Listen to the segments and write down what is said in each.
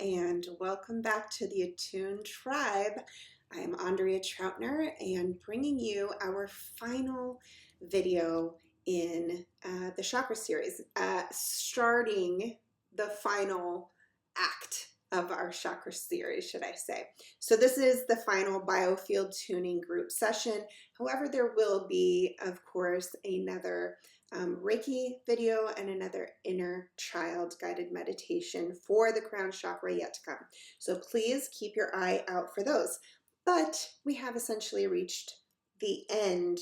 and welcome back to the Attuned Tribe. I'm Andrea Troutner and bringing you our final video in the chakra series, starting the final act of our chakra series, should I say. So this is the final Biofield Tuning group session. However, there will be, of course, another Reiki video and another inner child guided meditation for the crown chakra yet to come. So please keep your eye out for those. But we have essentially reached the end,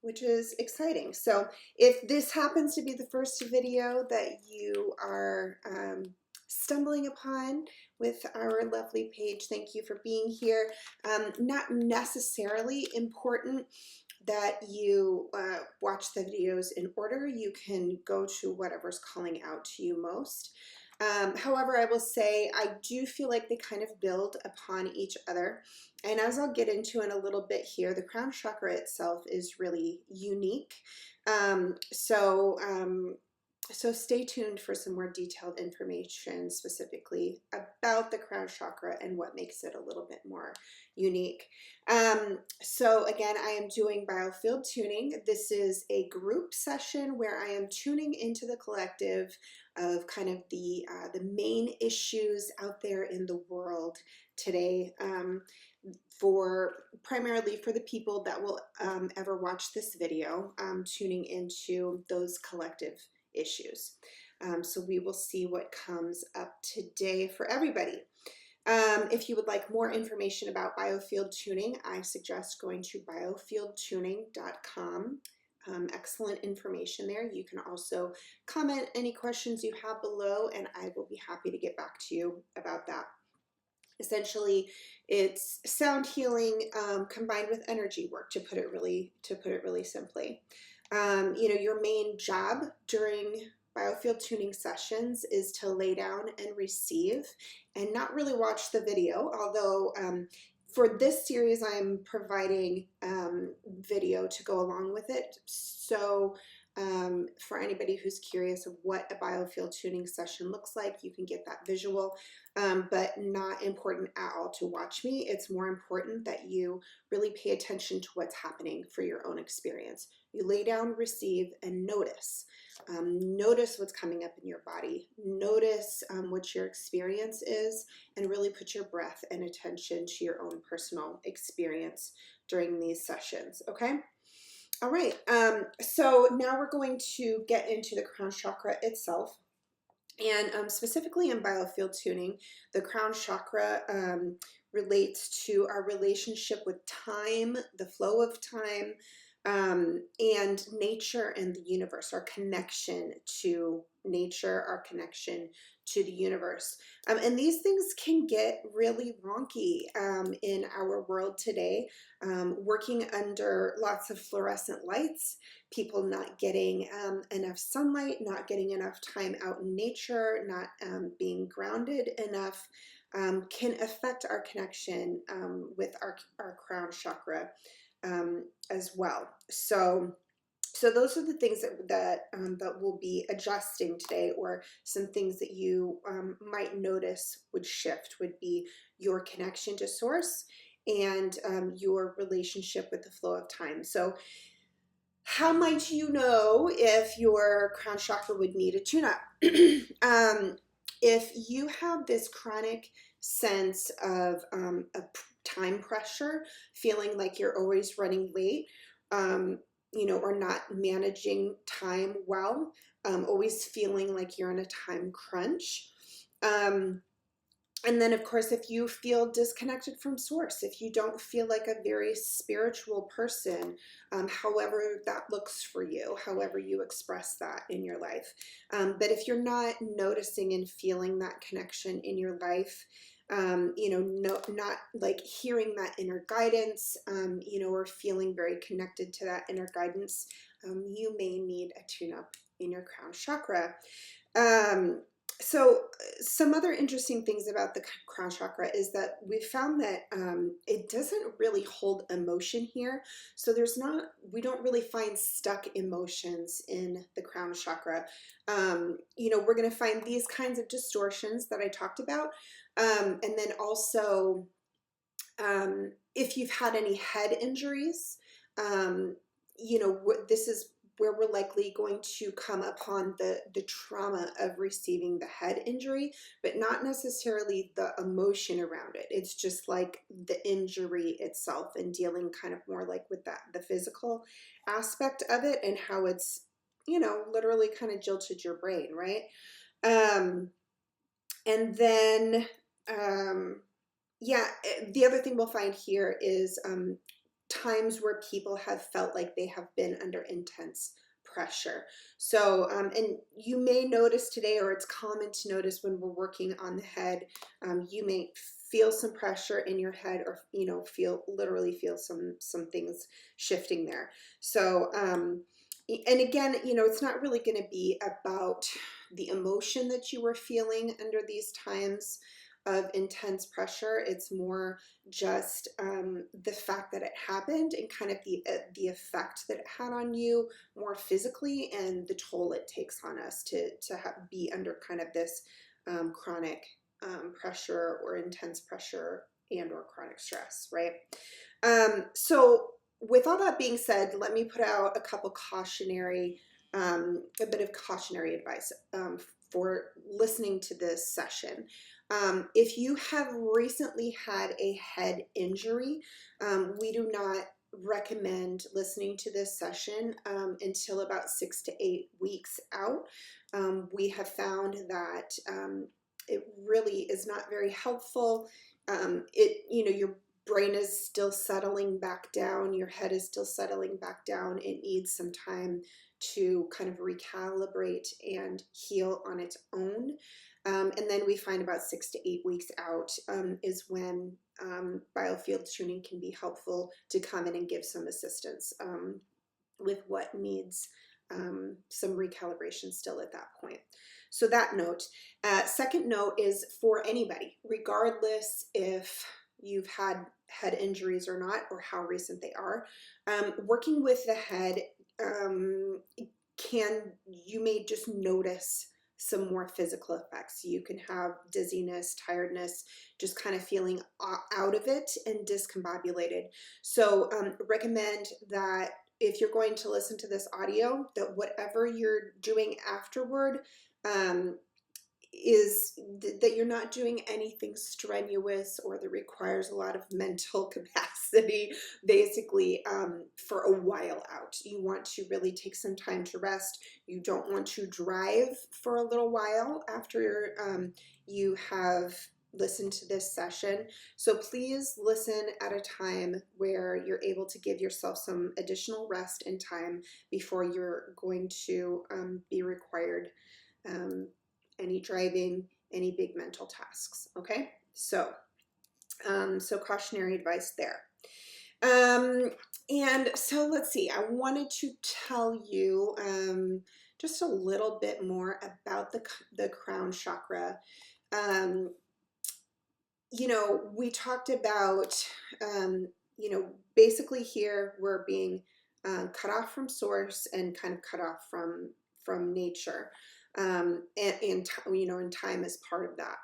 which is exciting. So if this happens to be the first video that you are stumbling upon with our lovely page, thank you for being here. Not necessarily important that you watch the videos in order. You can go to whatever's calling out to you most. However, I will say I do feel like they kind of build upon each other. And as I'll get into in a little bit here, the crown chakra itself is really unique. So stay tuned for some more detailed information specifically about the crown chakra and what makes it a little bit more unique. So again, I am doing Biofield Tuning. This is a group session where I am tuning into the collective of kind of the main issues out there in the world today, primarily for the people that will ever watch this video, tuning into those collective issues. So we will see what comes up today for everybody. If you would like more information about Biofield Tuning, I suggest going to biofieldtuning.com. Excellent information there. You can also comment any questions you have below, and I will be happy to get back to you about that. Essentially, it's sound healing combined with energy work, to put it really simply. Your main job during Biofield Tuning sessions is to lay down and receive and not really watch the video, although for this series I'm providing video to go along with it. So for anybody who's curious of what a Biofield Tuning session looks like, you can get that visual, but not important at all to watch me. It's more important that you really pay attention to what's happening for your own experience. You lay down, receive, and notice. Notice what's coming up in your body. Notice what your experience is, and really put your breath and attention to your own personal experience during these sessions, okay? All right, so now we're going to get into the crown chakra itself. And specifically in Biofield Tuning, the crown chakra relates to our relationship with time, the flow of time, and nature and the universe, our connection to nature, our connection to the universe. And these things can get really wonky in our world today, working under lots of fluorescent lights, people not getting enough sunlight, not getting enough time out in nature, not being grounded enough, can affect our connection with our crown chakra as well. So those are the things that we'll be adjusting today, or some things that you might notice would shift would be your connection to source and your relationship with the flow of time. So how might you know if your crown chakra would need a tune-up? If you have this chronic sense of time pressure, feeling like you're always running late, or not managing time well, always feeling like you're in a time crunch. And then, of course, if you feel disconnected from source, if you don't feel like a very spiritual person, however that looks for you, however you express that in your life. But if you're not noticing and feeling that connection in your life, not like hearing that inner guidance, or feeling very connected to that inner guidance, you may need a tune-up in your crown chakra. So some other interesting things about the crown chakra is that we found that it doesn't really hold emotion here. So we don't really find stuck emotions in the crown chakra. We're going to find these kinds of distortions that I talked about. And then also, if you've had any head injuries, um, this is where we're likely going to come upon the trauma of receiving the head injury, but not necessarily the emotion around it. It's just like the injury itself and dealing kind of more like with the physical aspect of it and how it's, literally kind of jilted your brain, right? Um, and then, yeah, the other thing we'll find here is times where people have felt like they have been under intense pressure. So, and you may notice today, or it's common to notice when we're working on the head, you may feel some pressure in your head, or literally feel some things shifting there. So, and again, it's not really going to be about the emotion that you were feeling under these times of intense pressure. It's more just the fact that it happened and kind of the effect that it had on you more physically, and the toll it takes on us to be under kind of this chronic pressure or intense pressure and or chronic stress, right? So with all that being said, let me put out a bit of cautionary advice for listening to this session. If you have recently had a head injury, we do not recommend listening to this session until about 6 to 8 weeks out. We have found that it really is not very helpful. Your brain is still settling back down, your head is still settling back down. It needs some time to kind of recalibrate and heal on its own. And then we find about 6 to 8 weeks out is when Biofield Tuning can be helpful to come in and give some assistance with what needs some recalibration still at that point. So that note. Second note is for anybody, regardless if you've had head injuries or not, or how recent they are, working with the head you may just notice some more physical effects. You can have dizziness, tiredness, just kind of feeling out of it and discombobulated. So recommend that if you're going to listen to this audio, that whatever you're doing afterward is that you're not doing anything strenuous or that requires a lot of mental capacity, basically, for a while out. You want to really take some time to rest. You don't want to drive for a little while after you have listened to this session. So please listen at a time where you're able to give yourself some additional rest and time before you're going to be required any driving, any big mental tasks. Okay, so cautionary advice there. And so let's see, I wanted to tell you just a little bit more about the crown chakra. We talked about, basically here we're being cut off from source and kind of cut off from nature. And time is part of that.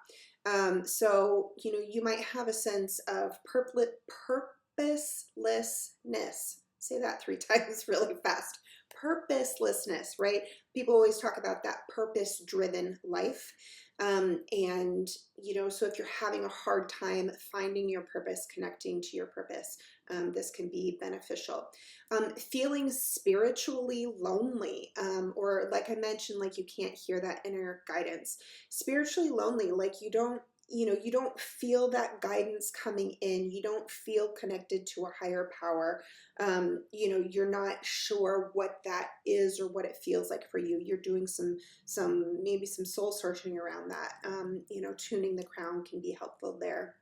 So you might have a sense of purposelessness. Say that 3 times really fast. Purposelessness, right? People always talk about that purpose-driven life. And so if you're having a hard time finding your purpose, connecting to your purpose, this can be beneficial. Feeling spiritually lonely, or like I mentioned, like you can't hear that inner guidance. Spiritually lonely, like you don't feel that guidance coming in. You don't feel connected to a higher power. You're not sure what that is or what it feels like for you. You're doing maybe some soul searching around that. Tuning the crown can be helpful there.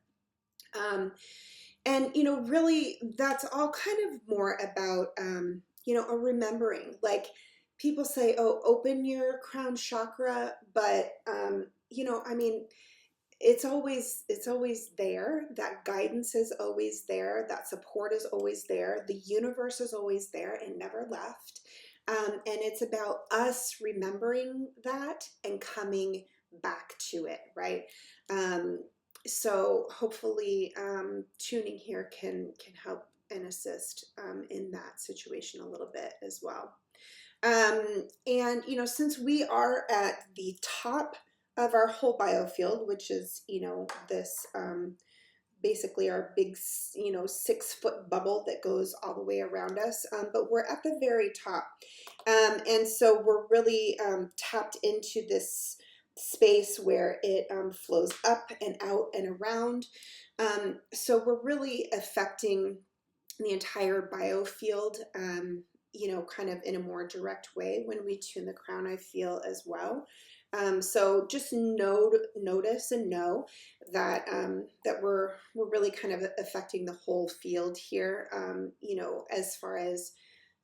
And really that's all kind of more about a remembering. Like people say, oh, open your crown chakra, but you know, I mean, it's always there. That guidance is always there. That support is always there. The universe is always there and never left. And it's about us remembering that and coming back to it, right? Um, so hopefully, tuning here can help and assist in that situation a little bit as well. And you know, since we are at the top of our whole biofield, which is, you know, this basically our big, you know, 6 foot bubble that goes all the way around us, but we're at the very top. And so we're really tapped into this space where it flows up and out and around. So we're really affecting the entire biofield, you know, kind of in a more direct way when we tune the crown, I feel as well. So just notice and know that that we're really kind of affecting the whole field here. You know, as far as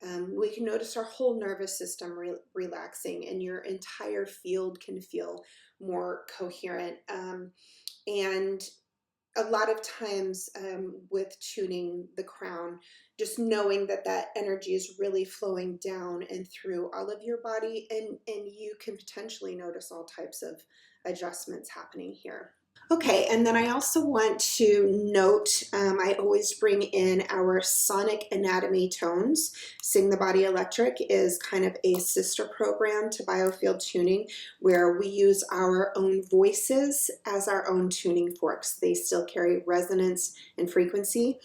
we can notice our whole nervous system relaxing, and your entire field can feel more coherent. And a lot of times with tuning the crown, just knowing that that energy is really flowing down and through all of your body, and you can potentially notice all types of adjustments happening here. Okay, and then I also want to note, I always bring in our sonic anatomy tones. Sing the Body Electric is kind of a sister program to Biofield Tuning, where we use our own voices as our own tuning forks. They still carry resonance and frequency.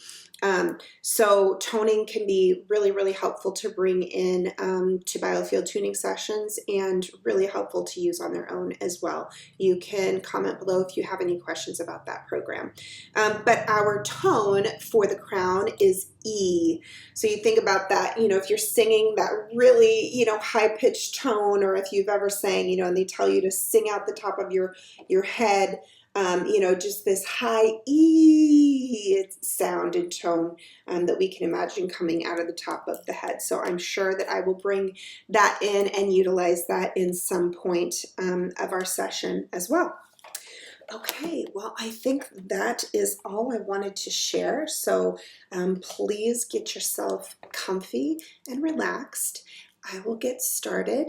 So toning can be really, really helpful to bring in to Biofield Tuning sessions, and really helpful to use on their own as well. You can comment below if you have any questions about that program. But our tone for the crown is E. So you think about that, you know, if you're singing that really, you know, high-pitched tone, or if you've ever sang, you know, and they tell you to sing out the top of your head, you know, just this high E sound and tone that we can imagine coming out of the top of the head. So I'm sure that I will bring that in and utilize that in some point of our session as well. Okay, well, I think that is all I wanted to share. So please get yourself comfy and relaxed. I will get started,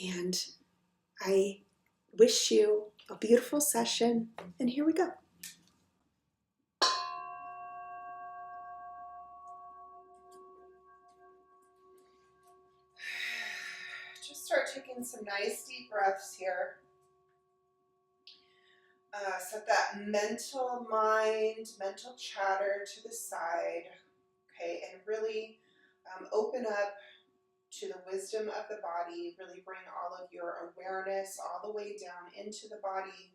and I wish you a beautiful session, and here we go. Just start taking some nice deep breaths here. Set that mental mind, mental chatter to the side, okay, and really open up to the wisdom of the body. Really bring all of your awareness all the way down into the body.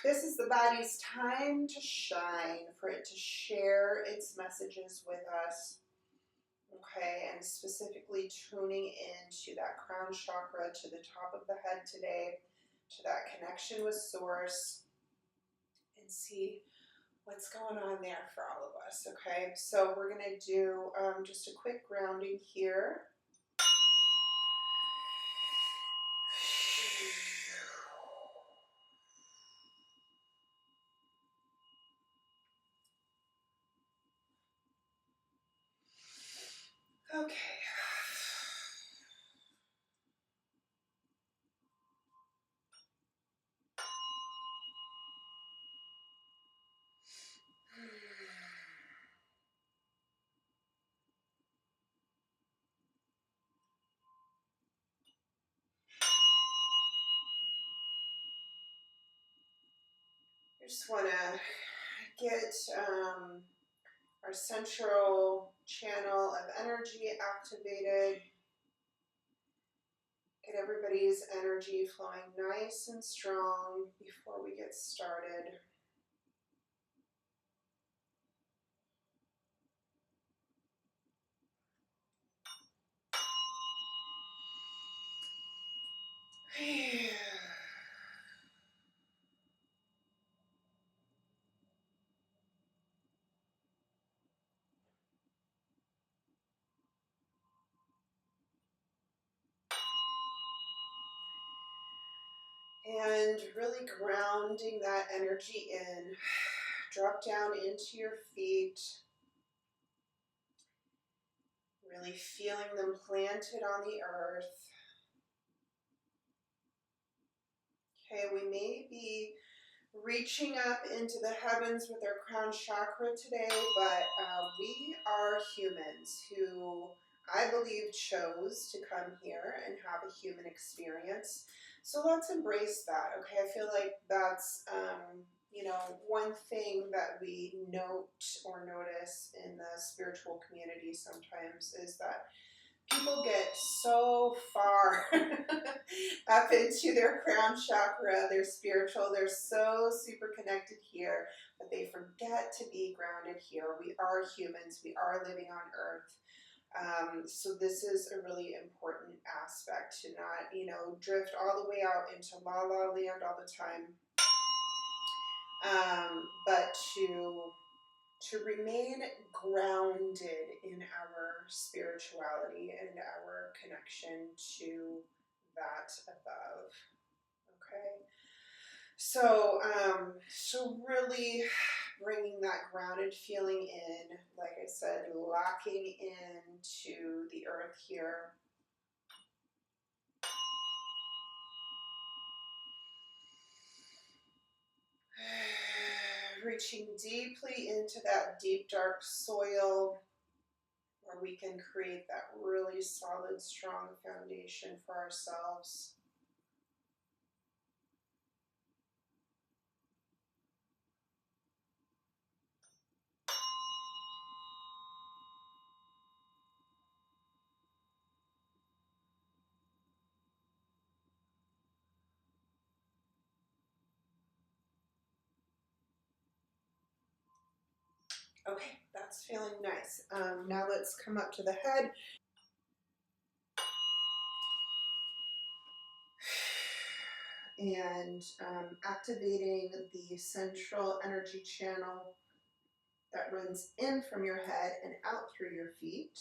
This is the body's time to shine, for it to share its messages with us. Okay, and specifically tuning into that crown chakra, to the top of the head today, to that connection with source, and see what's going on there for all of us. Okay, so we're going to do just a quick grounding here. Okay. I just want to get our central channel of energy activated. Get everybody's energy flowing nice and strong before we get started. And really grounding that energy in. Drop down into your feet. Really feeling them planted on the earth. Okay, we may be reaching up into the heavens with our crown chakra today, but we are humans who I believe chose to come here and have a human experience. So let's embrace that, okay? I feel like that's, you know, one thing that we note or notice in the spiritual community sometimes is that people get so far up into their crown chakra, they're spiritual, they're so super connected here, but they forget to be grounded here. We are humans, we are living on earth. So this is a really important aspect to not, you know, drift all the way out into la la land all the time, but to remain grounded in our spirituality and our connection to that above. Okay, so so really bringing that grounded feeling in, like I said, locking into the earth here. Reaching deeply into that deep dark soil where we can create that really solid, strong foundation for ourselves. Okay, that's feeling nice. Now let's come up to the head. And activating the central energy channel that runs in from your head and out through your feet.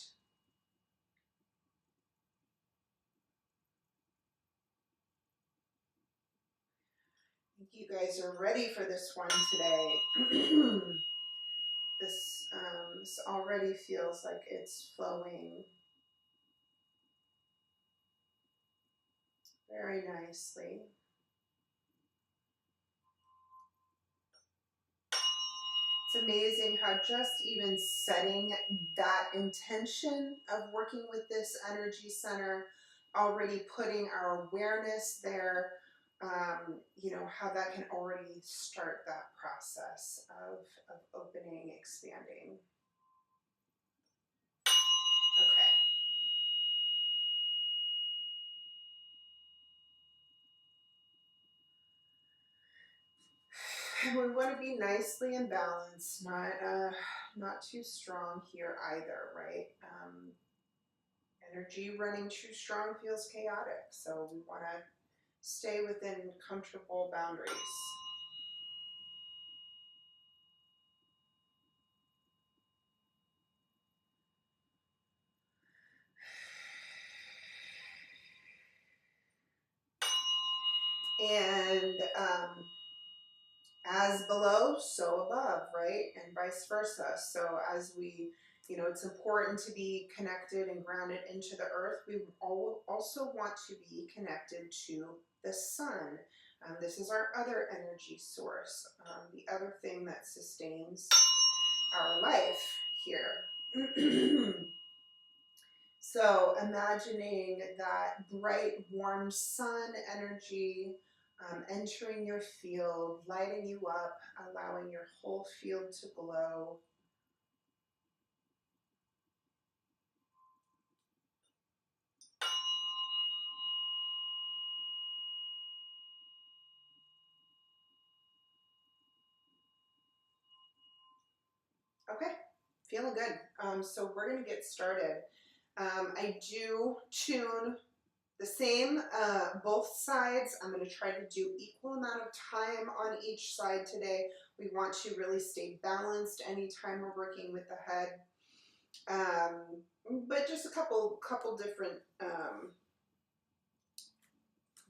I think you guys are ready for this one today. This already feels like it's flowing very nicely. It's amazing how just even setting that intention of working with this energy center, already putting our awareness there, you know, how that can already start that process of opening, expanding. Okay. And we want to be nicely in balance, not too strong here either, right? Energy running too strong feels chaotic, so we want to stay within comfortable boundaries. And as below, so above, right? And vice versa. So as we, you know, it's important to be connected and grounded into the earth. We also want to be connected to the sun. This is our other energy source, the other thing that sustains our life here. So imagining that bright, warm sun energy entering your field, lighting you up, allowing your whole field to glow. Okay, feeling good. So we're going to get started. I do tune the same, both sides. I'm going to try to do equal amount of time on each side today. We want to really stay balanced anytime we're working with the head. But just a couple different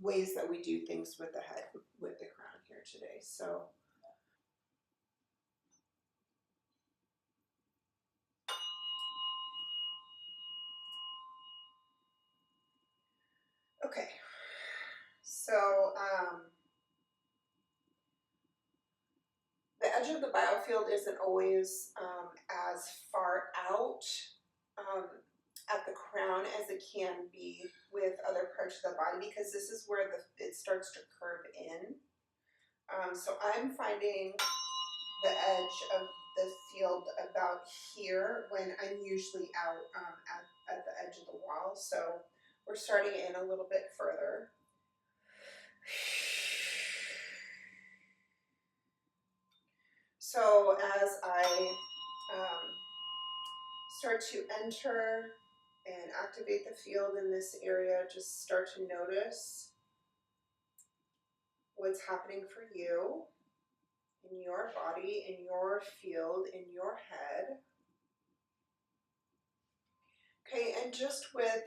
ways that we do things with the head, with the crown here today. So okay, so the edge of the biofield isn't always as far out at the crown as it can be with other parts of the body, because this is where it starts to curve in. So I'm finding the edge of the field about here when I'm usually out at the edge of the wall. So we're starting in a little bit further. So as I start to enter and activate the field in this area, just start to notice what's happening for you in your body, in your field, in your head. Okay, and just with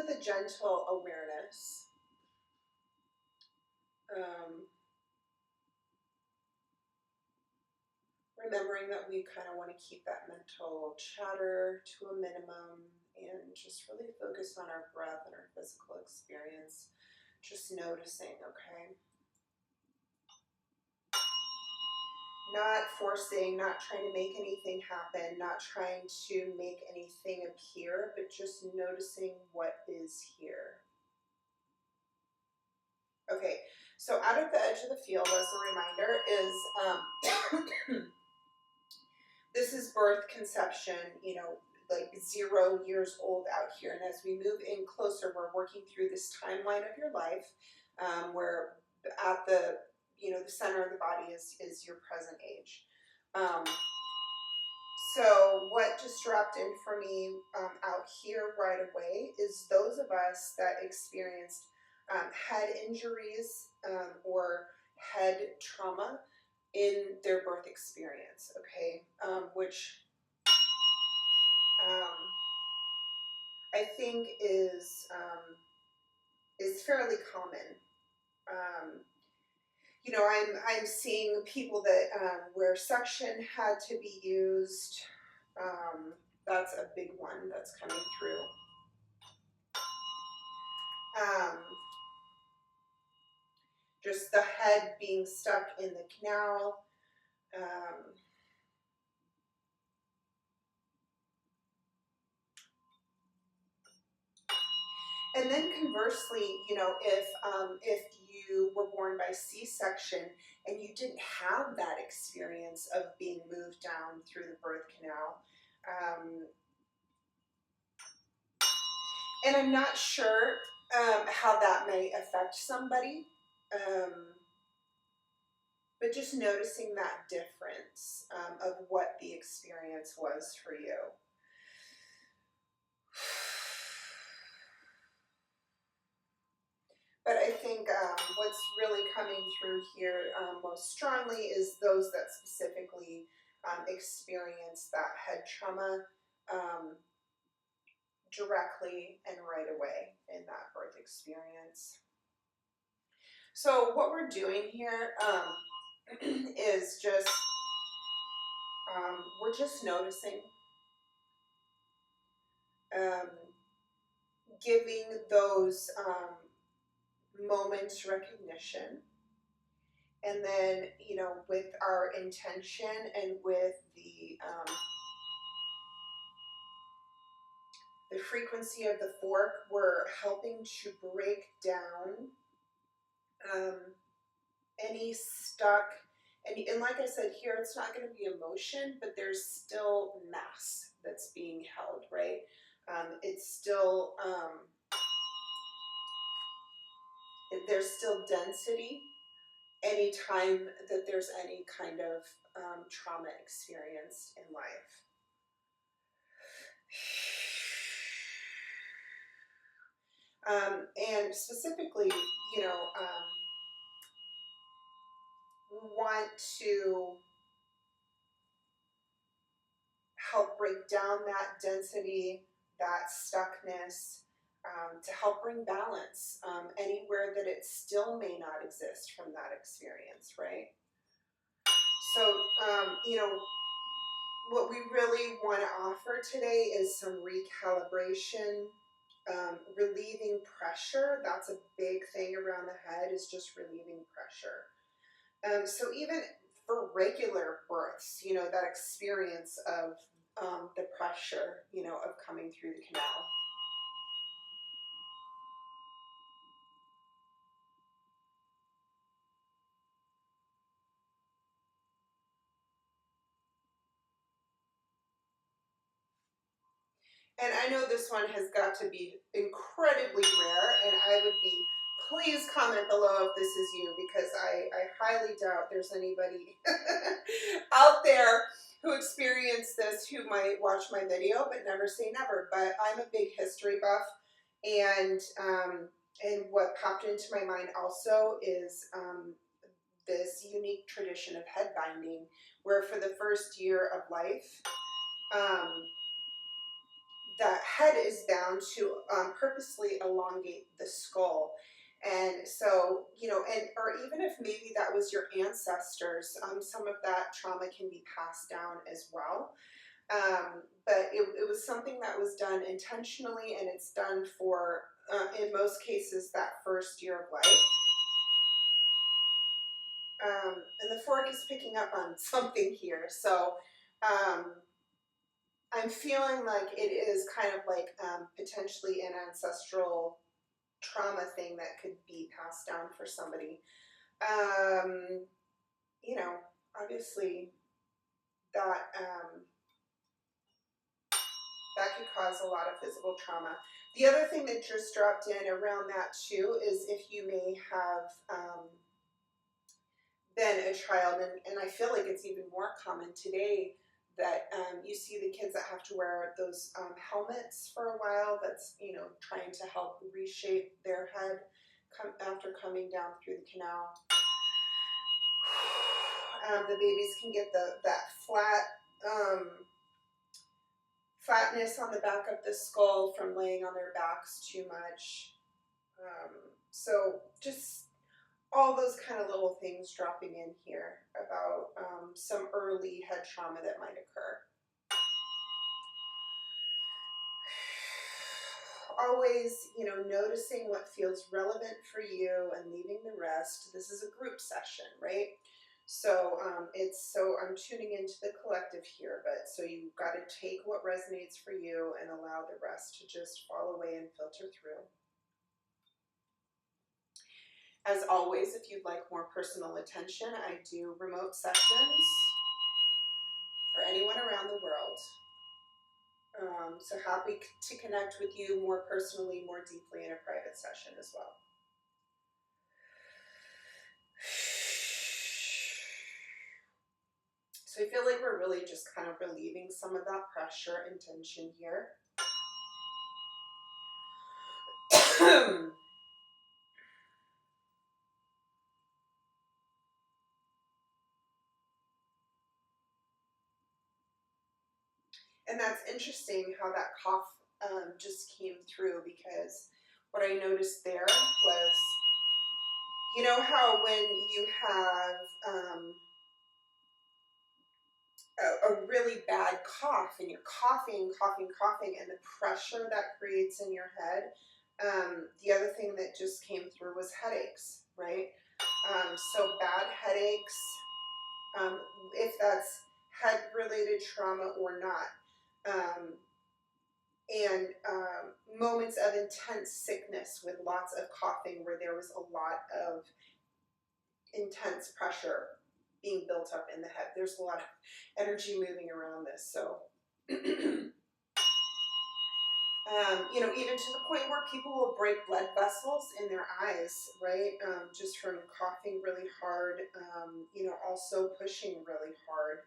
a gentle awareness, remembering that we kind of want to keep that mental chatter to a minimum and just really focus on our breath and our physical experience. Just noticing, okay? Not forcing, not trying to make anything happen, not trying to make anything appear, but just noticing what is here. Okay, so out of the edge of the field, as a reminder, is this is birth, conception, you know, like 0 years old out here. And as we move in closer, we're working through this timeline of your life, where at the, you know, the center of the body is your present age. So what just dropped in for me out here right away is those of us that experienced head injuries or head trauma in their birth experience, okay, which I think is fairly common. You know, I'm seeing people that where suction had to be used. That's a big one that's coming through. Just the head being stuck in the canal. And then conversely, you know, if you were born by C-section and you didn't have that experience of being moved down through the birth canal, and I'm not sure how that may affect somebody, but just noticing that difference of what the experience was for you. But I think what's really coming through here most strongly is those that specifically experience that head trauma directly and right away in that birth experience. So what we're doing here is just, we're just noticing, giving those moments recognition, and then, you know, with our intention and with the frequency of the fork, we're helping to break down any stuck, and like I said here, it's not going to be emotion, but there's still mass that's being held, right? It's still, there's still density anytime that there's any kind of trauma experienced in life. And specifically, you know, we want to help break down that density, that stuckness, to help bring balance anywhere that it still may not exist from that experience, right? So, you know, what we really want to offer today is some recalibration, relieving pressure. That's a big thing around the head, is just relieving pressure. So even for regular births, you know, that experience of the pressure, you know, of coming through the canal. And I know this one has got to be incredibly rare, and I would be, please comment below if this is you, because I highly doubt there's anybody out there who experienced this who might watch my video, but never say never. But I'm a big history buff, and what popped into my mind also is this unique tradition of head binding, where for the first year of life, the head is bound to purposely elongate the skull. And so, you know, and or even if maybe that was your ancestors, some of that trauma can be passed down as well. But it was something that was done intentionally, and it's done for, in most cases, that first year of life. And the fork is picking up on something here. So I'm feeling like it is kind of like potentially an ancestral trauma thing that could be passed down for somebody. You know, obviously that that could cause a lot of physical trauma. The other thing that just dropped in around that too is if you may have been a child, and I feel like it's even more common today, that you see the kids that have to wear those helmets for a while, that's, you know, trying to help reshape their head after coming down through the canal. The babies can get that flatness on the back of the skull from laying on their backs too much. So just all those kind of little things dropping in here about some early head trauma that might occur. Always, you know, noticing what feels relevant for you and leaving the rest. This is a group session, right? So I'm tuning into the collective here, but so you've got to take what resonates for you and allow the rest to just fall away and filter through. As always, if you'd like more personal attention, I do remote sessions for anyone around the world. So happy to connect with you more personally, more deeply in a private session as well. So I feel like we're really just kind of relieving some of that pressure and tension here. And that's interesting how that cough just came through, because what I noticed there was, you know how when you have a really bad cough and you're coughing, and the pressure that creates in your head, the other thing that just came through was headaches, right? So bad headaches, if that's head-related trauma or not. And moments of intense sickness with lots of coughing where there was a lot of intense pressure being built up in the head. There's a lot of energy moving around this. So, you know, even to the point where people will break blood vessels in their eyes, right? Just from coughing really hard, you know, also pushing really hard.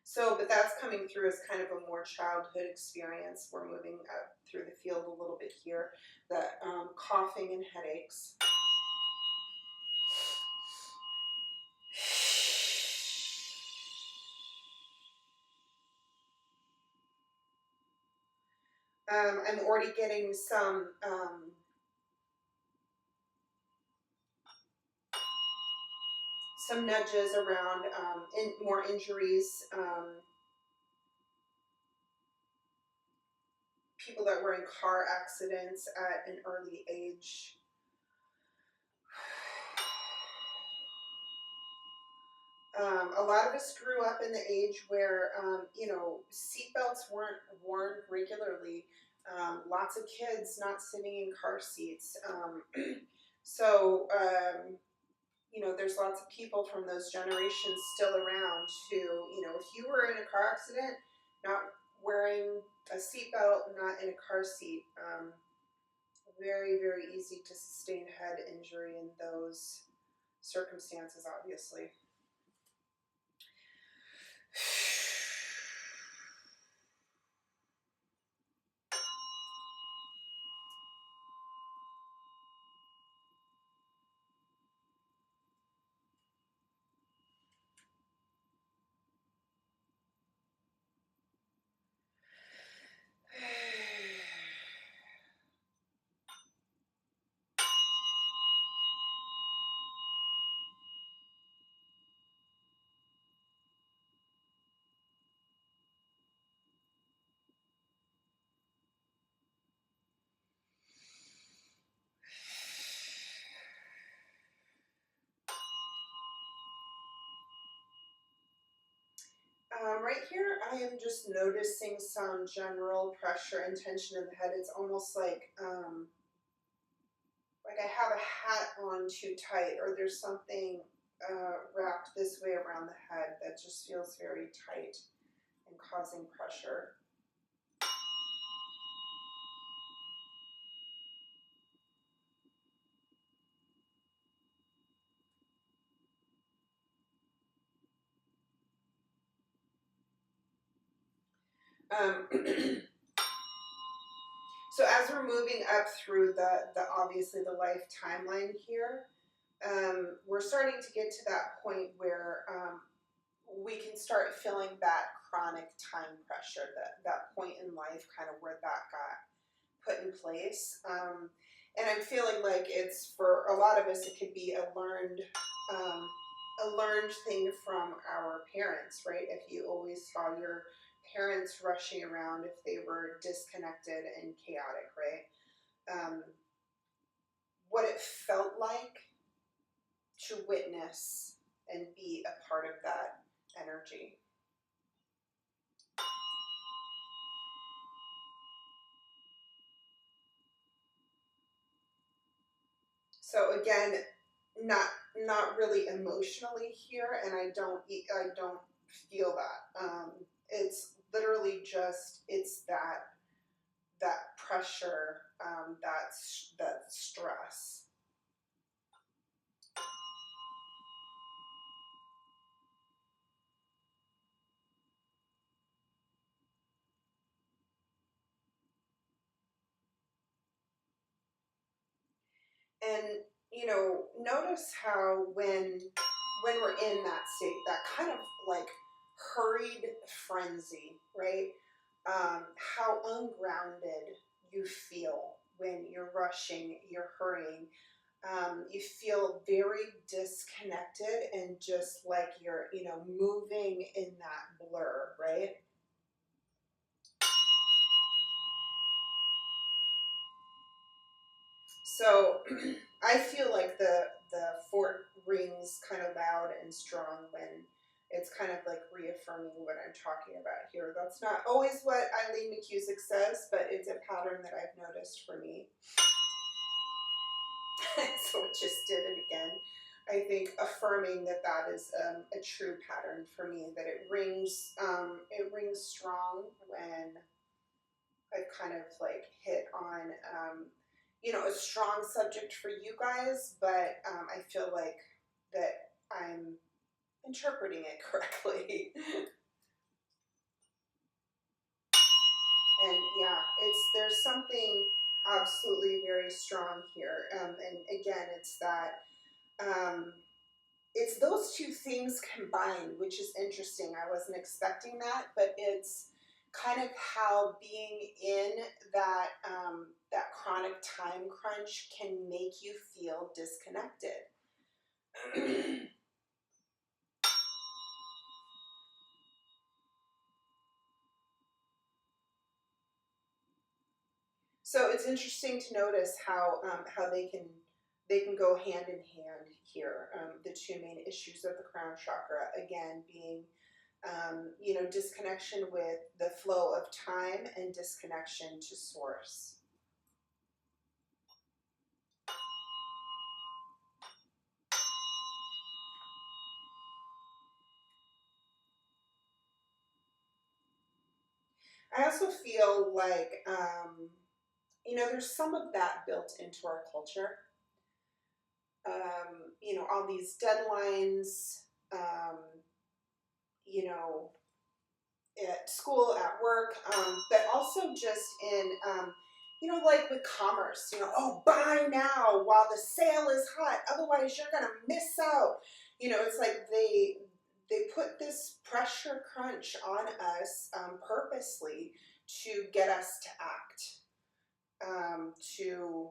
So, but that's coming through as kind of a more childhood experience. We're moving up through the field a little bit here. The coughing and headaches. I'm already getting some nudges around more injuries, people that were in car accidents at an early age. A lot of us grew up in the age where, you know, seatbelts weren't worn regularly. Lots of kids not sitting in car seats. So, you know, there's lots of people from those generations still around who, you know, if you were in a car accident, not wearing a seatbelt, not in a car seat, very, very easy to sustain head injury in those circumstances, obviously. Right here, I am just noticing some general pressure and tension in the head. It's almost like I have a hat on too tight, or there's something wrapped this way around the head that just feels very tight and causing pressure. So as we're moving up through the obviously the life timeline here, we're starting to get to that point where we can start feeling that chronic time pressure, that point in life kind of where that got put in place. And I'm feeling like it's, for a lot of us, it could be a learned thing from our parents, right? If you always saw your parents rushing around, if they were disconnected and chaotic, right? What it felt like to witness and be a part of that energy. So again, not really emotionally here, and I don't feel that. It's literally just, it's that pressure, that stress. And you know, notice how when we're in that state, that kind of like hurried frenzy, right? How ungrounded you feel when you're rushing, you're hurrying. You feel very disconnected and just like you're, you know, moving in that blur, right? So I feel like the fort rings kind of loud and strong when it's kind of like reaffirming what I'm talking about here. That's not always what Eileen McCusick says, but it's a pattern that I've noticed for me. So it just did it again. I think affirming that that is a true pattern for me, that it rings strong when I've kind of like hit on, you know, a strong subject for you guys, but I feel like that I'm interpreting it correctly. And yeah, there's something absolutely very strong here. And again, it's that, it's those two things combined, which is interesting. I wasn't expecting that, but it's kind of how being in that that chronic time crunch can make you feel disconnected. So it's interesting to notice how they can go hand in hand here. The two main issues of the crown chakra, again, being you know, disconnection with the flow of time and disconnection to source. I also feel like, you know, there's some of that built into our culture. You know, all these deadlines, you know, at school, at work, but also just in, you know, like with commerce, you know, oh, buy now while the sale is hot, otherwise you're going to miss out. You know, it's like they put this pressure crunch on us purposely to get us to act, to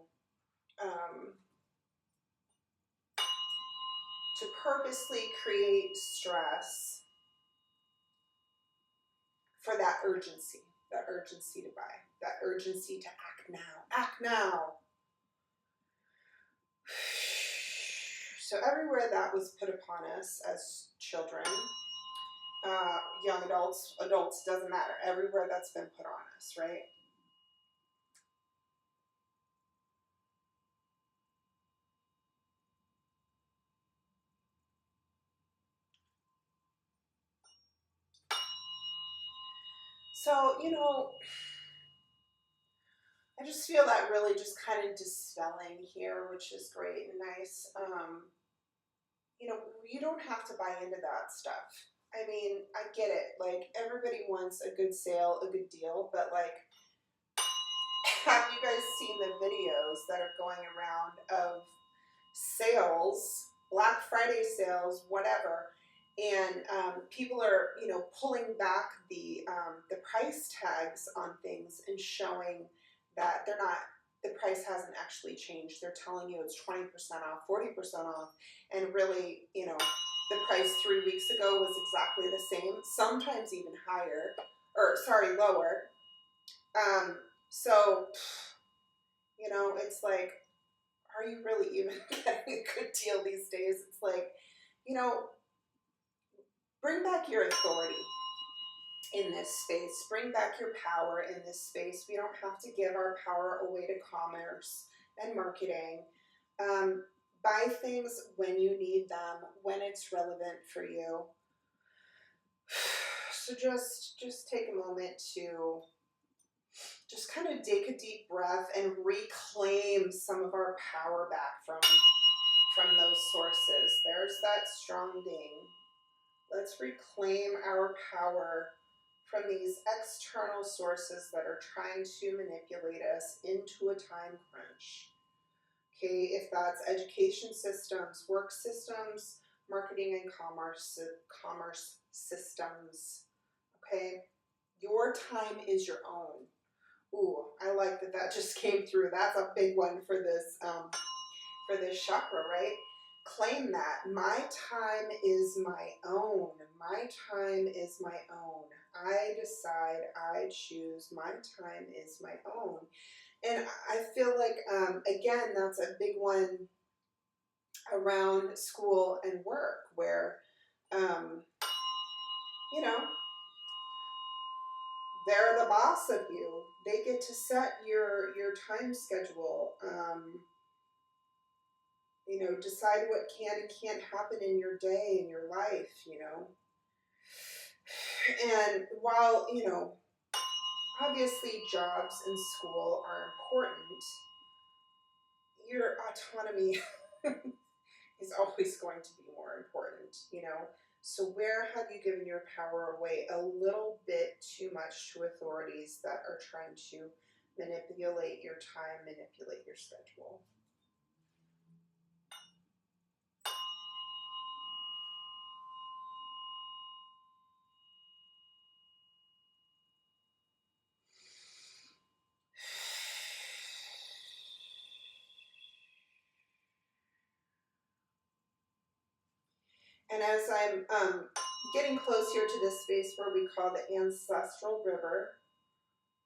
purposely create stress for that urgency to buy, that urgency to act now, act now. So everywhere that was put upon us as children, young adults, doesn't matter. Everywhere that's been put on us, right? So, you know, I just feel that really just kind of dispelling here, which is great and nice. You know, you don't have to buy into that stuff. I mean, I get it. Like, everybody wants a good sale, a good deal, but like, have you guys seen the videos that are going around of sales, Black Friday sales, whatever, and people are, you know, pulling back the price tags on things and showing that they're not, the price hasn't actually changed. They're telling you it's 20% off, 40% off, and really, you know, the price 3 weeks ago was exactly the same, sometimes even higher, or sorry, lower. So, you know, it's like, are you really even getting a good deal these days? It's like, you know, bring back your authority in this space. Bring back your power in this space. We don't have to give our power away to commerce and marketing. Buy things when you need them, when it's relevant for you. So just take a moment to just kind of take a deep breath and reclaim some of our power back from those sources. There's that strong ding. Let's reclaim our power from these external sources that are trying to manipulate us into a time crunch. Okay, if that's education systems, work systems, marketing and commerce systems. Okay, your time is your own. Ooh, I like that just came through. That's a big one for this chakra, right? Claim that. My time is my own. My time is my own. I decide, I choose. My time is my own. And I feel like, again, that's a big one around school and work where, you know, they're the boss of you. They get to set your time schedule. You know, decide what can and can't happen in your day, in your life, you know. And while, you know, obviously jobs and school are important, your autonomy is always going to be more important, you know. So where have you given your power away a little bit too much to authorities that are trying to manipulate your time, manipulate your schedule? And as I'm getting close here to this space where we call the ancestral river,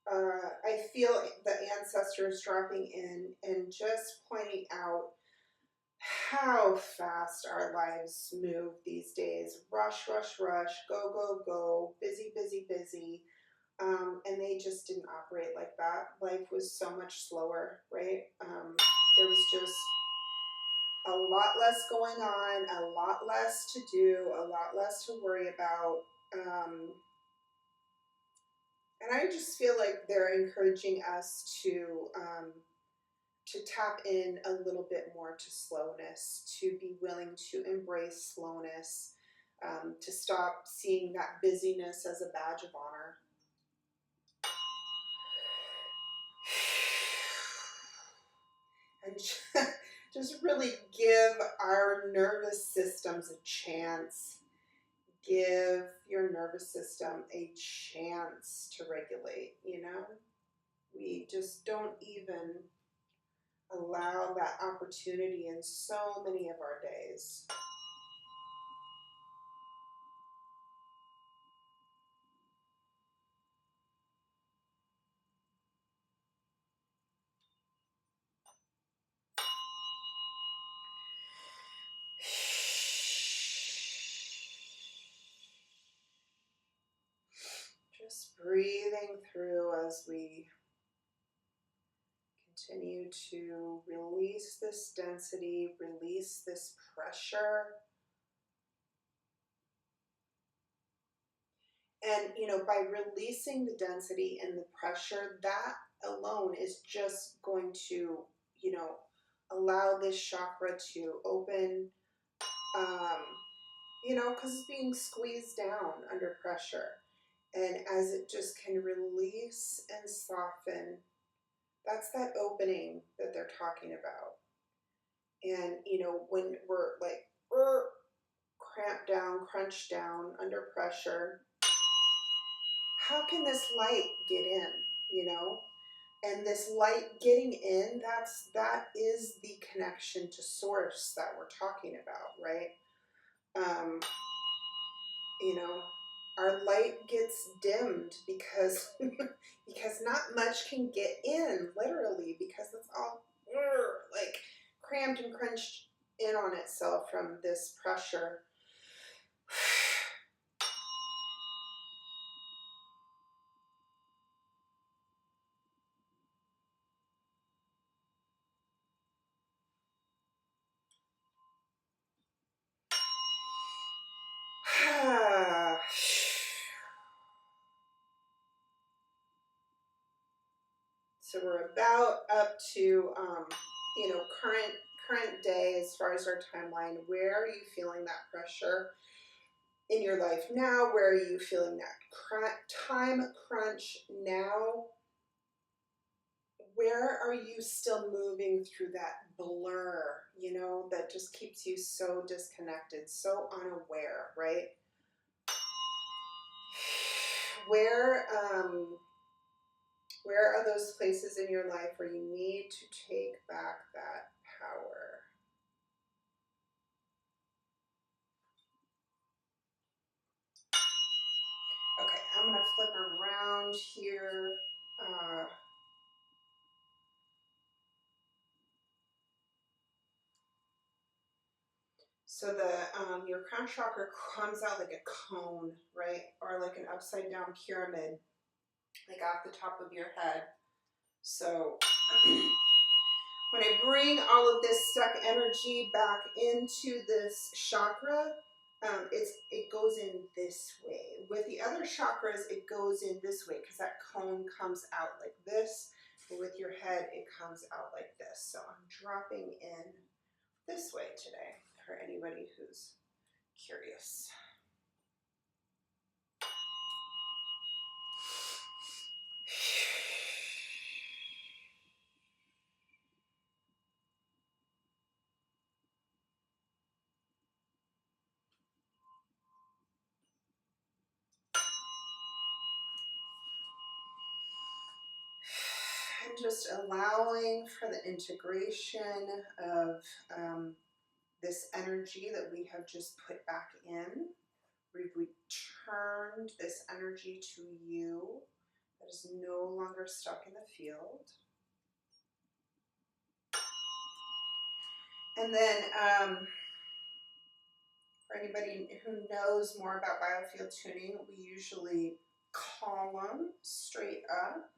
I feel the ancestors dropping in and just pointing out how fast our lives move these days. Rush, rush, rush, go, go, go, busy, busy, busy. And they just didn't operate like that. Life was so much slower, right? There was just a lot less going on, a lot less to do, a lot less to worry about. And I just feel like they're encouraging us to tap in a little bit more to slowness, to be willing to embrace slowness, to stop seeing that busyness as a badge of honor. And just really give our nervous systems a chance. Give your nervous system a chance to regulate, you know? We just don't even allow that opportunity in so many of our days. Just breathing through as we continue to release this density, release this pressure. And, you know, by releasing the density and the pressure, that alone is just going to, you know, allow this chakra to open, you know, because it's being squeezed down under pressure. And as it just can release and soften, that's that opening that they're talking about. And, you know, when we're like cramped down, crunched down under pressure, how can this light get in, you know? And this light getting in, that is the connection to source that we're talking about, right? You know, our light gets dimmed because because not much can get in, literally, because it's all like cramped and crunched in on itself from this pressure. So we're about up to, you know, current day as far as our timeline. Where are you feeling that pressure in your life now? Where are you feeling that time crunch now? Where are you still moving through that blur, you know, that just keeps you so disconnected, so unaware, right? Where are those places in your life where you need to take back that power? Okay, I'm going to flip around here. So your crown chakra comes out like a cone, right? Or like an upside down pyramid, like off the top of your head. So when I bring all of this stuck energy back into this chakra, it goes in this way. With the other chakras, it goes in this way because that cone comes out like this. But with your head, it comes out like this. So I'm dropping in this way today for anybody who's curious. And just allowing for the integration of this energy that we have just put back in. We've returned this energy to you that is no longer stuck in the field. And then for anybody who knows more about biofield tuning, we usually column straight up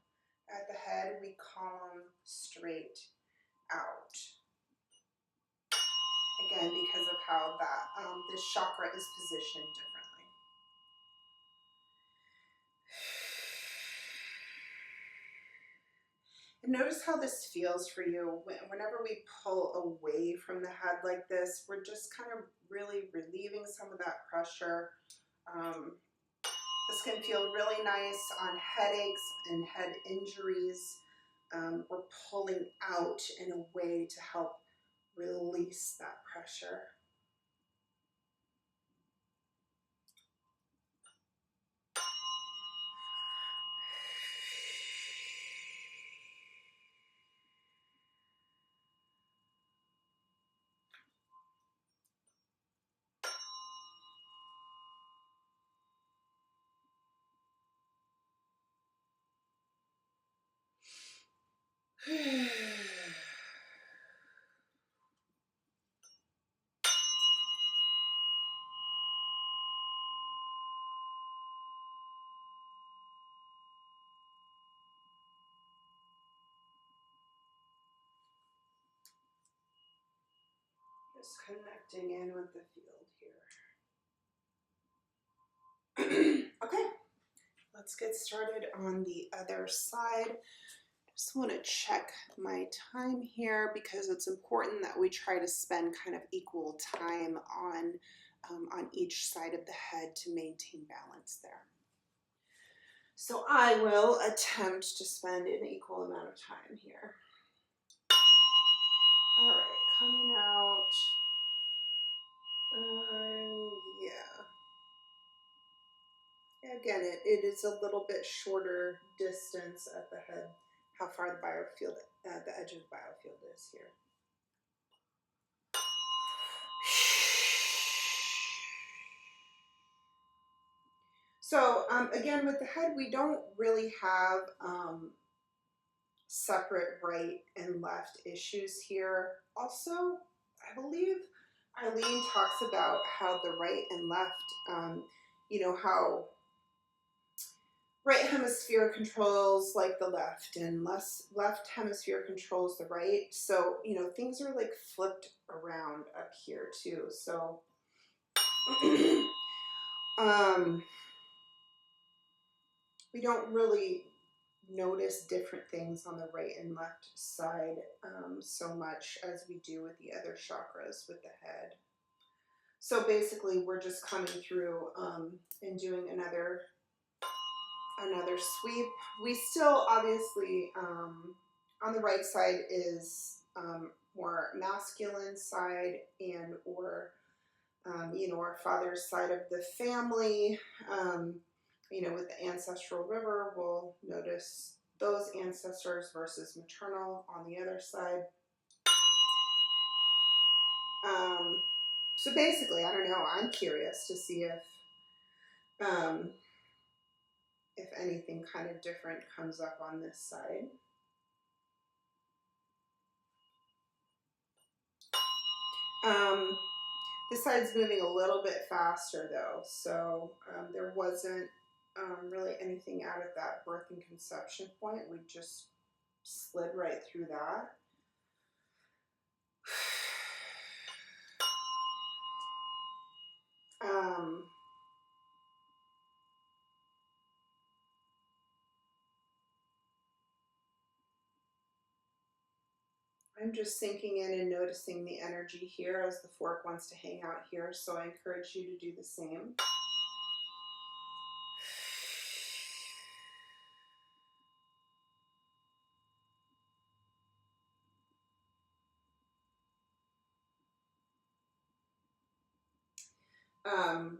at the head, we column straight out. Again, because of how that this chakra is positioned differently. And notice how this feels for you. Whenever we pull away from the head like this, we're just kind of really relieving some of that pressure. This can feel really nice on headaches and head injuries. We're pulling out in a way to help release that pressure. Just connecting in with the field here. Okay, let's get started on the other side. Just want to check my time here because it's important that we try to spend kind of equal time on each side of the head to maintain balance there. So I will attempt to spend an equal amount of time here. All right, coming out. Yeah. Again, it is a little bit shorter distance at the head, how far the biofield, the edge of the biofield is here. So again, with the head, we don't really have separate right and left issues here. Also, I believe Eileen talks about how the right and left, you know, how right hemisphere controls like the left and left hemisphere controls the right. So, you know, things are like flipped around up here too. So, we don't really notice different things on the right and left side so much as we do with the other chakras with the head. So basically we're just coming through and doing another sweep. We still obviously on the right side is more masculine side and or you know, our father's side of the family. You know, with the ancestral river, we'll notice those ancestors versus maternal on the other side. So basically, I don't know, I'm curious to see if anything kind of different comes up on this side. This side's moving a little bit faster though, so there wasn't really anything out of that birth and conception point. We just slid right through that. I'm just sinking in and noticing the energy here as the fork wants to hang out here, so I encourage you to do the same.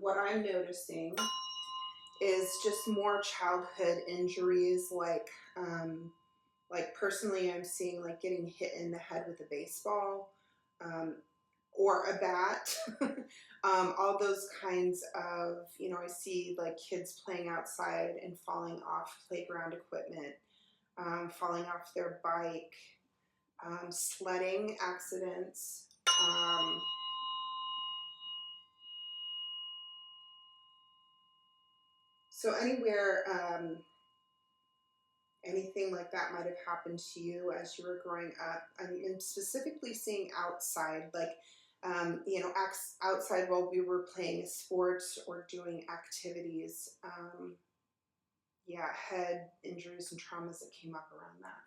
What I'm noticing is just more childhood injuries, like personally I'm seeing like getting hit in the head with a baseball, or a bat. All those kinds of, you know, I see like kids playing outside and falling off playground equipment, falling off their bike, sledding accidents. So anywhere, anything like that might have happened to you as you were growing up. I'm specifically seeing outside, like, you know, outside while we were playing sports or doing activities. Yeah, head injuries and traumas that came up around that.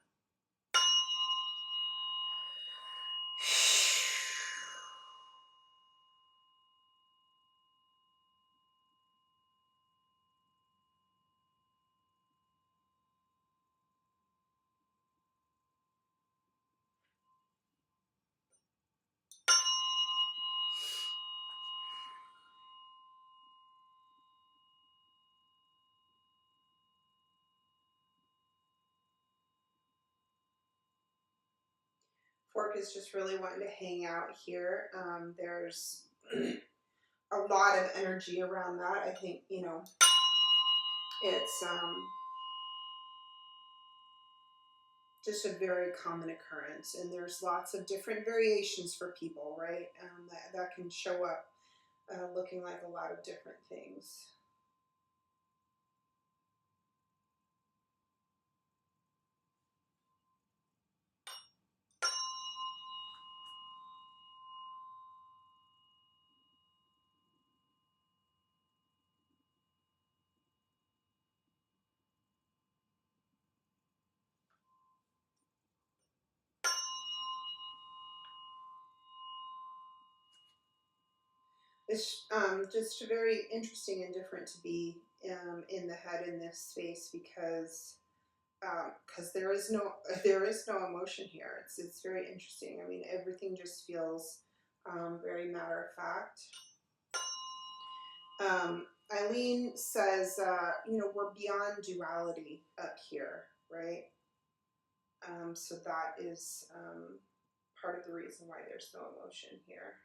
Fork is just really wanting to hang out here. There's a lot of energy around that. I think, you know, it's just a very common occurrence, and there's lots of different variations for people, right? That can show up looking like a lot of different things. It's just very interesting and different to be in the head in this space because there is no emotion here. It's very interesting. I mean, everything just feels very matter of fact. Eileen says, you know, we're beyond duality up here, right? So that is part of the reason why there's no emotion here.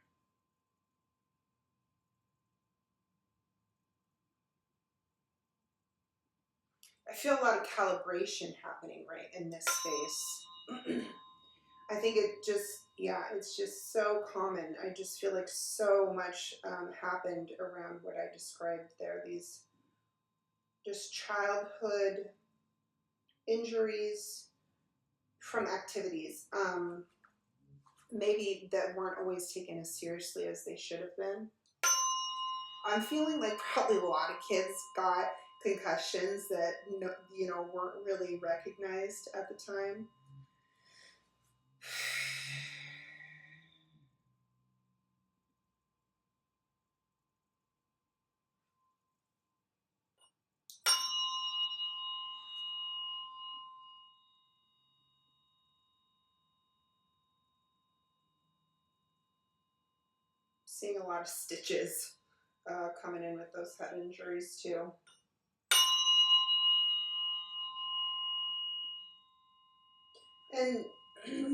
I feel a lot of calibration happening right in this space. I think it just, yeah, it's just so common. I just feel like so much happened around what I described there. These just childhood injuries from activities, maybe that weren't always taken as seriously as they should have been. I'm feeling like probably a lot of kids got concussions that, you know, weren't really recognized at the time. Seeing a lot of stitches coming in with those head injuries too. And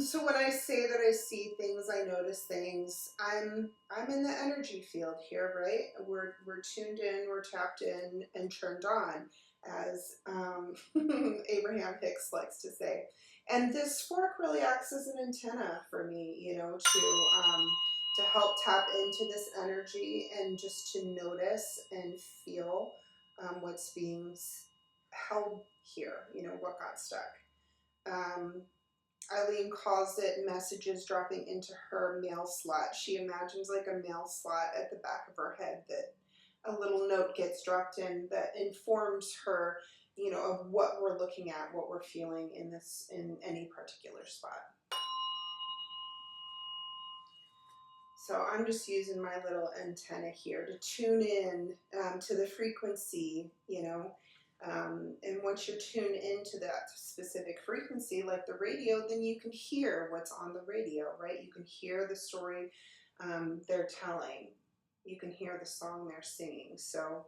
so when I say that I see things, I notice things, I'm in the energy field here, right? We're tuned in, we're tapped in and turned on, as Abraham Hicks likes to say. And this fork really acts as an antenna for me, you know, to help tap into this energy and just to notice and feel what's being held here, you know, what got stuck. Eileen calls it messages dropping into her mail slot. She imagines like a mail slot at the back of her head that a little note gets dropped in that informs her, you know, of what we're looking at, what we're feeling in any particular spot. So I'm just using my little antenna here to tune in to the frequency, you know. And once you're tuned into that specific frequency, like the radio, then you can hear what's on the radio, right? You can hear the story they're telling. You can hear the song they're singing. So,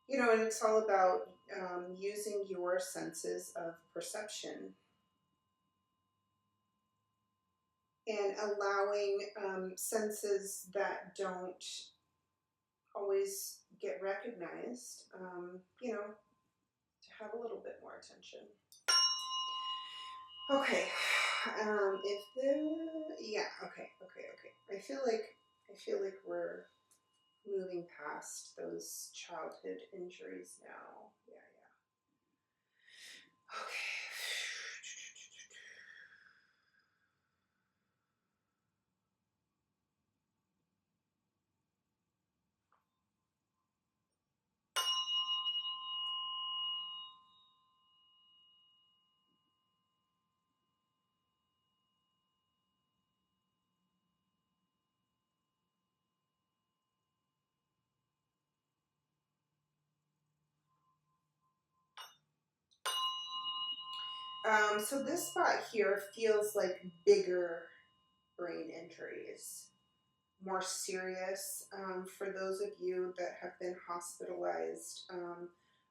you know, and it's all about using your senses of perception. and allowing senses that don't always get recognized, you know, to have a little bit more attention. Okay, if the, yeah, okay. I feel like we're moving past those childhood injuries now. Yeah. Okay. So this spot here feels like bigger brain injuries, more serious. For those of you that have been hospitalized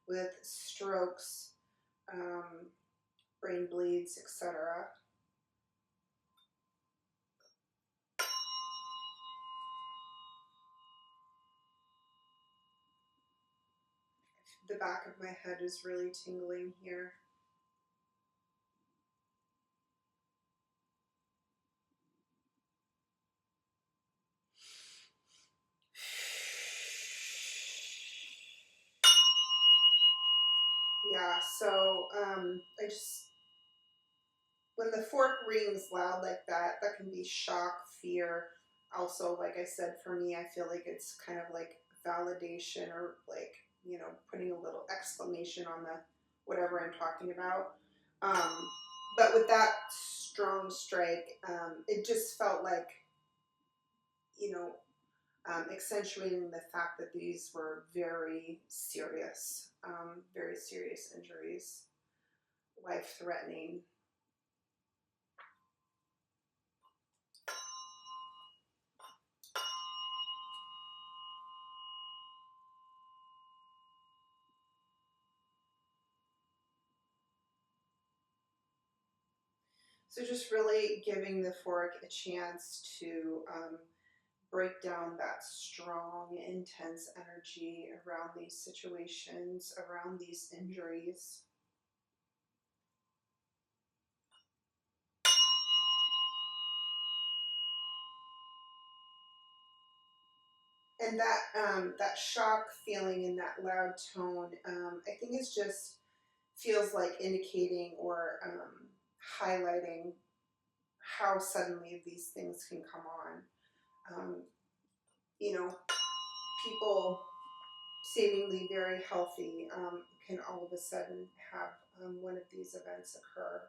with strokes, brain bleeds, etc. The back of my head is really tingling here. Yeah, so I just, when the fork rings loud like that, that can be shock, fear. Also, like I said, for me, I feel like it's kind of like validation, or like, you know, putting a little exclamation on the whatever I'm talking about. But with that strong strike, it just felt like, you know, accentuating the fact that these were very serious injuries, life-threatening. So just really giving the fork a chance to break down that strong, intense energy around these situations, around these injuries. And that shock feeling in that loud tone, I think it's just feels like indicating or highlighting how suddenly these things can come on. You know, people seemingly very healthy can all of a sudden have one of these events occur.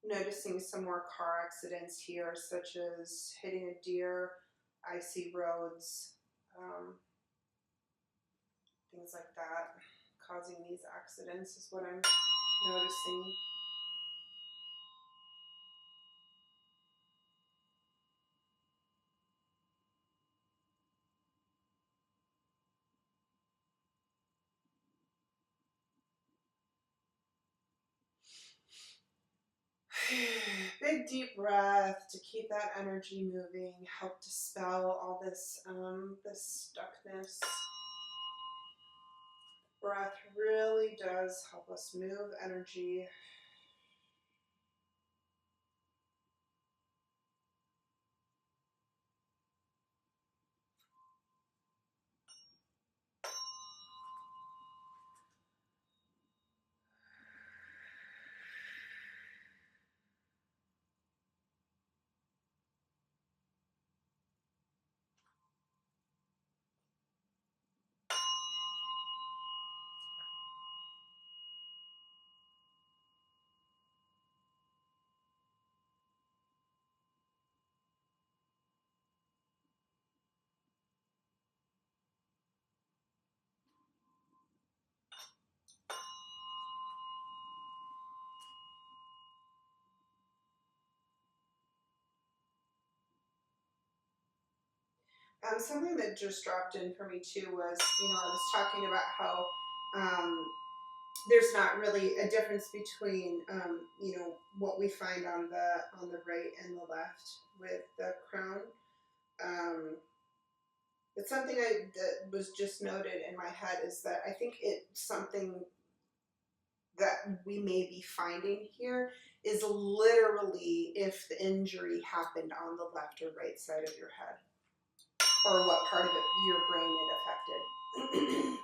Noticing some more car accidents here, such as hitting a deer, icy roads, things like that, causing these accidents is what I'm noticing. Big deep breath to keep that energy moving, help dispel all this this stuckness. Breath really does help us move energy. Something that just dropped in for me too was, I was talking about how there's not really a difference between, what we find on the right and the left with the crown. But something that was just noted in my head is that I think it's something that we may be finding here is literally if the injury happened on the left or right side of your head, or what part of your brain it affected.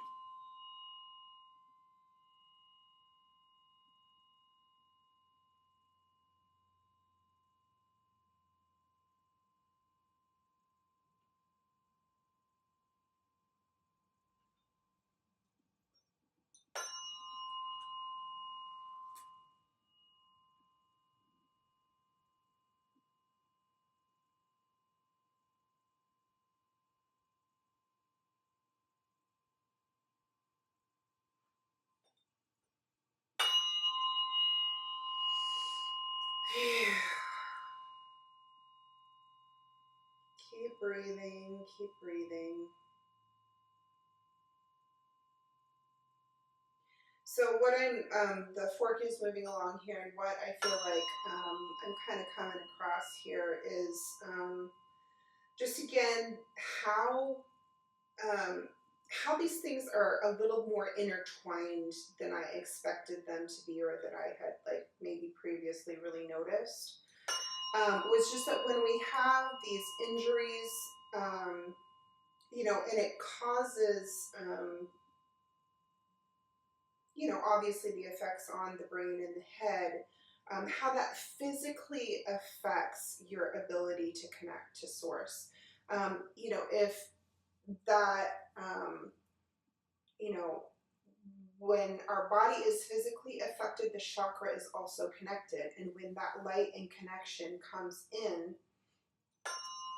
Keep breathing, keep breathing. So what the fork is moving along here, and what I feel like I'm kind of coming across here is just again how how these things are a little more intertwined than I expected them to be, or that I had like maybe previously really noticed. Was just that when we have these injuries, and it causes, obviously the effects on the brain and the head, how that physically affects your ability to connect to source. If that, you know, when our body is physically affected, the chakra is also connected. And when that light and connection comes in,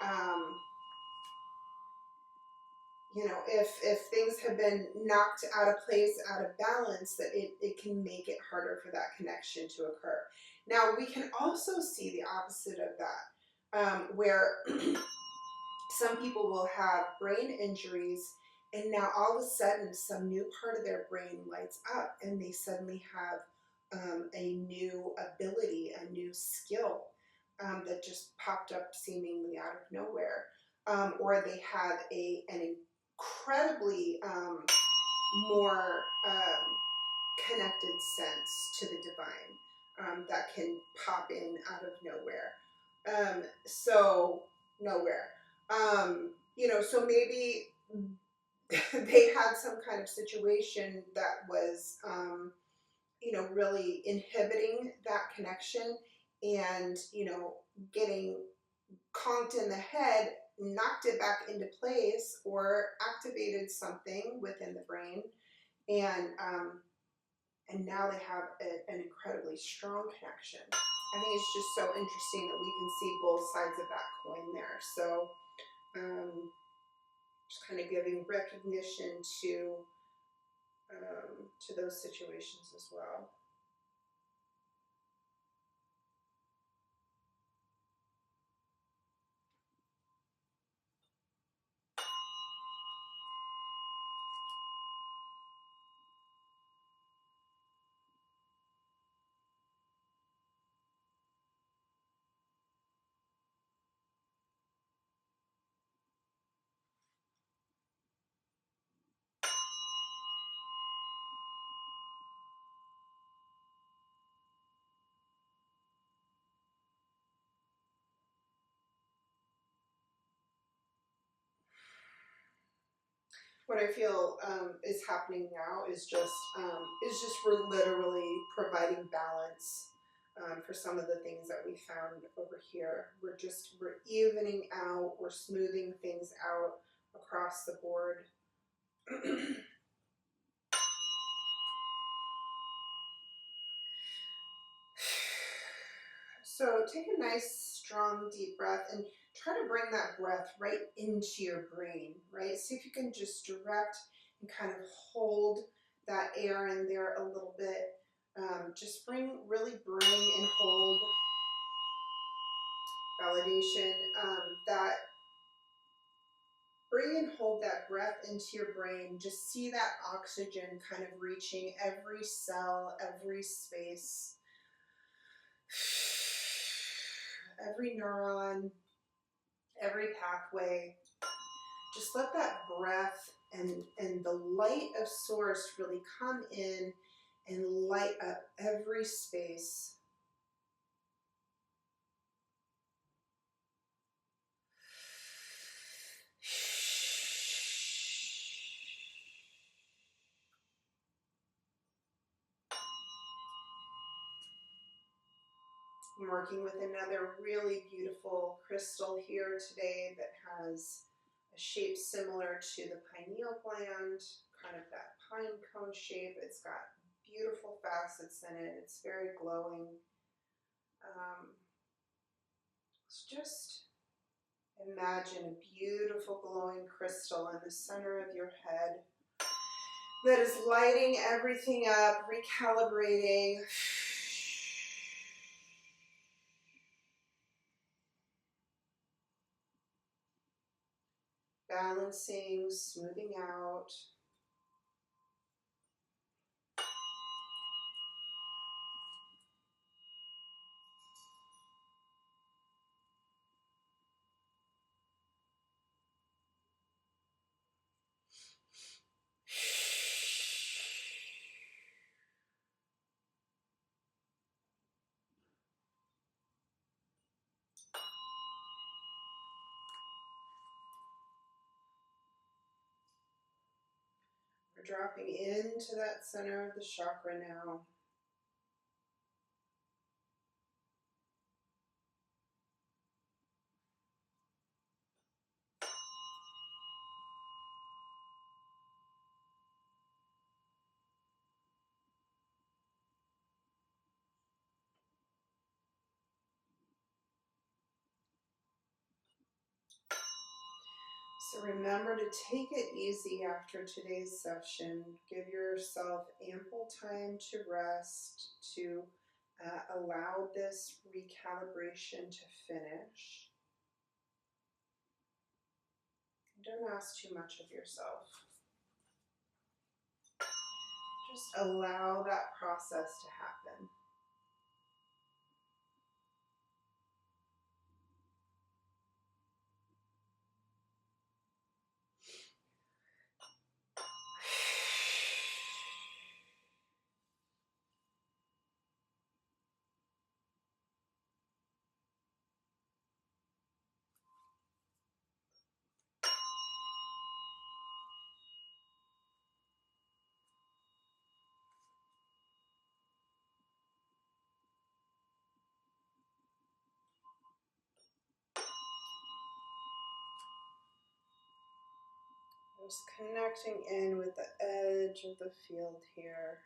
um, if things have been knocked out of place, out of balance, that it can make it harder for that connection to occur. Now, we can also see the opposite of that, where some people will have brain injuries, and now all of a sudden some new part of their brain lights up and they suddenly have a new ability, a new skill that just popped up seemingly out of nowhere. Or they have an incredibly more connected sense to the divine that can pop in out of nowhere. So nowhere. So maybe they had some kind of situation that was, really inhibiting that connection, and, getting conked in the head knocked it back into place or activated something within the brain, and now they have an incredibly strong connection. I think it's just so interesting that we can see both sides of that coin there. So just kind of giving recognition to those situations as well. What I feel is happening now is just we're literally providing balance for some of the things that we found over here. We're evening out, we're smoothing things out across the board. So take a nice, strong, deep breath and try to bring that breath right into your brain, right? See if you can just direct and kind of hold that air in there a little bit. Just really bring and hold validation, that bring and hold that breath into your brain. Just see that oxygen kind of reaching every cell, every space, every neuron, every pathway. Just let that breath and the light of source really come in and light up every space. I'm working with another really beautiful crystal here today that has a shape similar to the pineal gland, kind of that pine cone shape. It's got beautiful facets in it. It's very glowing. Just imagine a beautiful glowing crystal in the center of your head that is lighting everything up, recalibrating. Balancing, smoothing out. We're dropping into that center of the chakra now. So remember to take it easy after today's session. Give yourself ample time to rest, to allow this recalibration to finish. Don't ask too much of yourself. Just allow that process to happen. Just connecting in with the edge of the field here,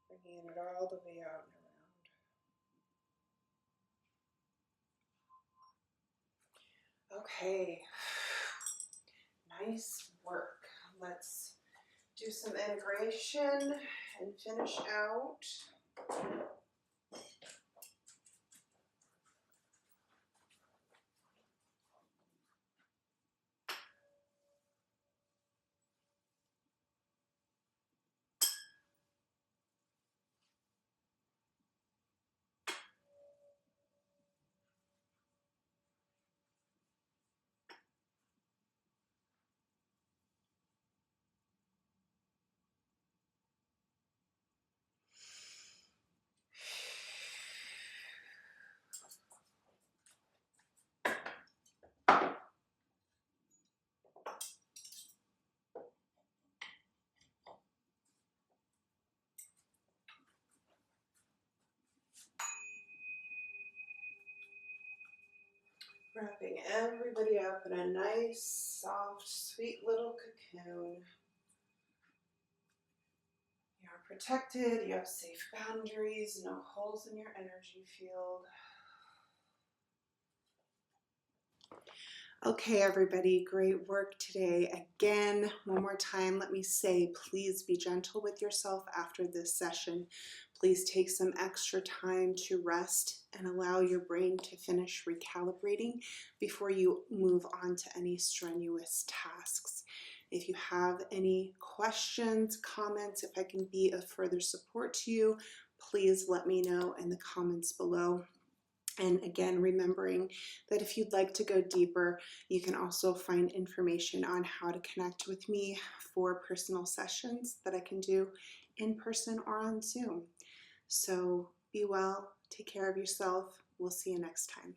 bringing it all the way out and around. Okay, nice work. Let's do some integration and finish out. Wrapping everybody up in a nice, soft, sweet little cocoon. You're protected, you have safe boundaries, no holes in your energy field. Okay, everybody, great work today. Again, one more time, let me say, please be gentle with yourself after this session. Please take some extra time to rest and allow your brain to finish recalibrating before you move on to any strenuous tasks. If you have any questions, comments, if I can be of further support to you, please let me know in the comments below. And again, remembering that if you'd like to go deeper, you can also find information on how to connect with me for personal sessions that I can do in person or on Zoom. So be well, take care of yourself. We'll see you next time.